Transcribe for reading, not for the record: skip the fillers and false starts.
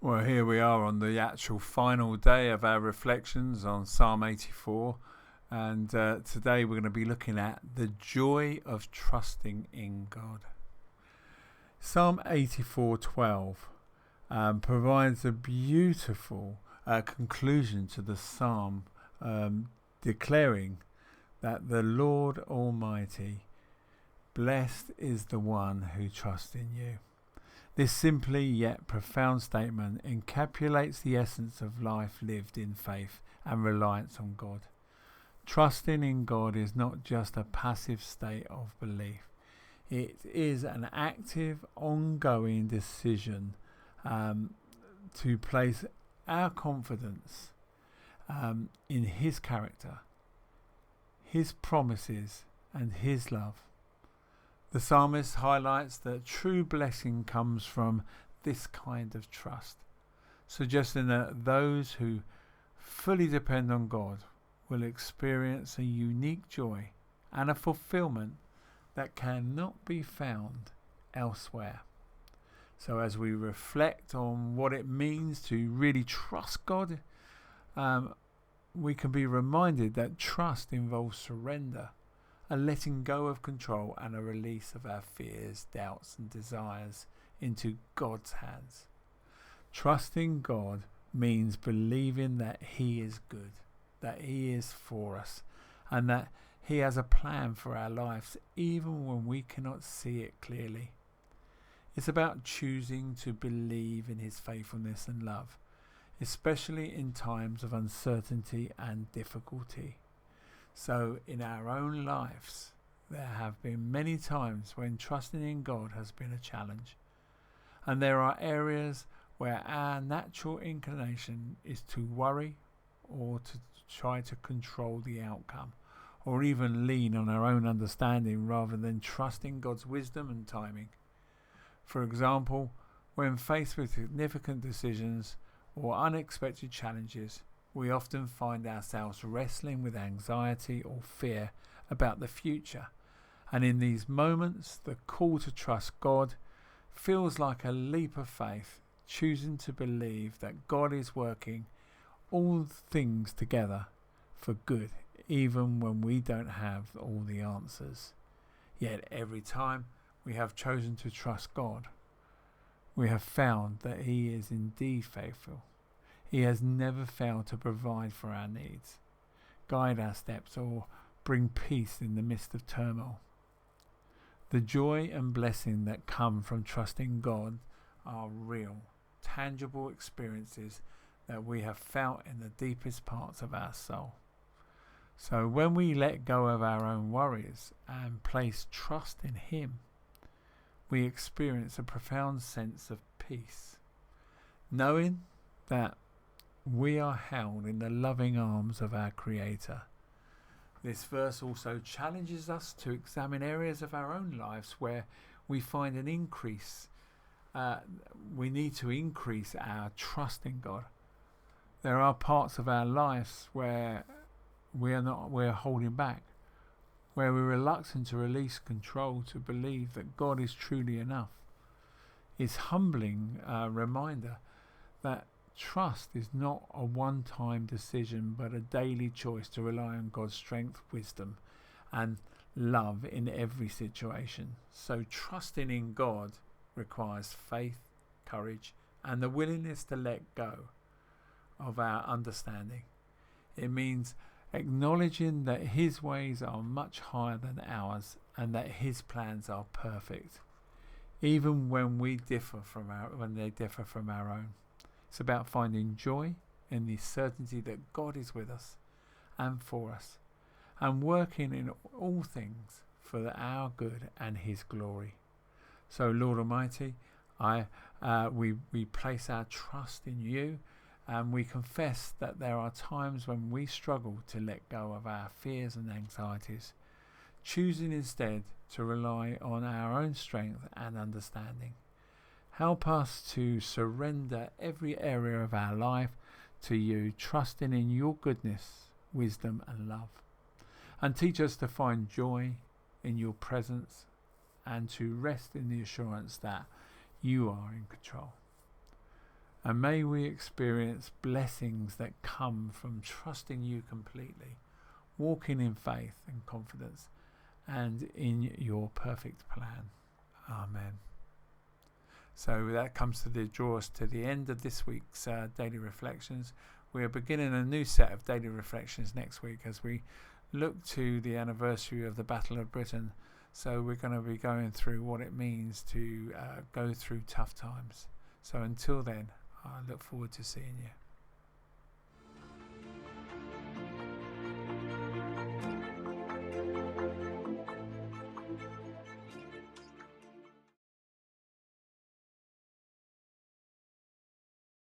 Well, here we are on the actual final day of our reflections on Psalm 84, and today we're going to be looking at the joy of trusting in God. Psalm 84:12 provides a beautiful conclusion to the psalm, declaring that the Lord Almighty, blessed is the one who trusts in you. This simply yet profound statement encapsulates the essence of life lived in faith and reliance on God. Trusting in God is not just a passive state of belief. It is an active, ongoing decision to place our confidence in His character, His promises, and His love. The psalmist highlights that true blessing comes from this kind of trust, suggesting that those who fully depend on God will experience a unique joy and a fulfillment that cannot be found elsewhere. So as we reflect on what it means to really trust God, we can be reminded that trust involves surrender, a letting go of control, and a release of our fears, doubts and desires into God's hands. Trusting God means believing that He is good, that He is for us, and that He has a plan for our lives even when we cannot see it clearly. It's about choosing to believe in His faithfulness and love, especially in times of uncertainty and difficulty. So in our own lives, there have been many times when trusting in God has been a challenge. And there are areas where our natural inclination is to worry or to try to control the outcome, or even lean on our own understanding rather than trusting God's wisdom and timing. For example, when faced with significant decisions or unexpected challenges, we often find ourselves wrestling with anxiety or fear about the future. And in these moments, the call to trust God feels like a leap of faith, choosing to believe that God is working all things together for good, even when we don't have all the answers. Yet every time we have chosen to trust God, we have found that He is indeed faithful. He has never failed to provide for our needs, guide our steps, or bring peace in the midst of turmoil. The joy and blessing that come from trusting God are real, tangible experiences that we have felt in the deepest parts of our soul. So when we let go of our own worries and place trust in Him, we experience a profound sense of peace, knowing that we are held in the loving arms of our Creator. This verse also challenges us to examine areas of our own lives where we find an increase. We need to increase our trust in God. There are parts of our lives where we're holding back, where we're reluctant to release control to believe that God is truly enough. It's humbling reminder that trust is not a one-time decision, but a daily choice to rely on God's strength, wisdom, and love in every situation. So trusting in God requires faith, courage, and the willingness to let go of our understanding. It means acknowledging that His ways are much higher than ours and that His plans are perfect, even when they differ from our own. It's about finding joy in the certainty that God is with us and for us, and working in all things for our good and His glory. So Lord Almighty, we place our trust in You, and we confess that there are times when we struggle to let go of our fears and anxieties, choosing instead to rely on our own strength and understanding. Help us to surrender every area of our life to You, trusting in Your goodness, wisdom and love. And teach us to find joy in Your presence and to rest in the assurance that You are in control. And may we experience blessings that come from trusting you completely, walking in faith and confidence, and in your perfect plan. Amen. So that comes to draw us to the end of this week's Daily Reflections. We are beginning a new set of Daily Reflections next week as we look to the anniversary of the Battle of Britain. So we're going to be going through what it means to go through tough times. So until then, I look forward to seeing you.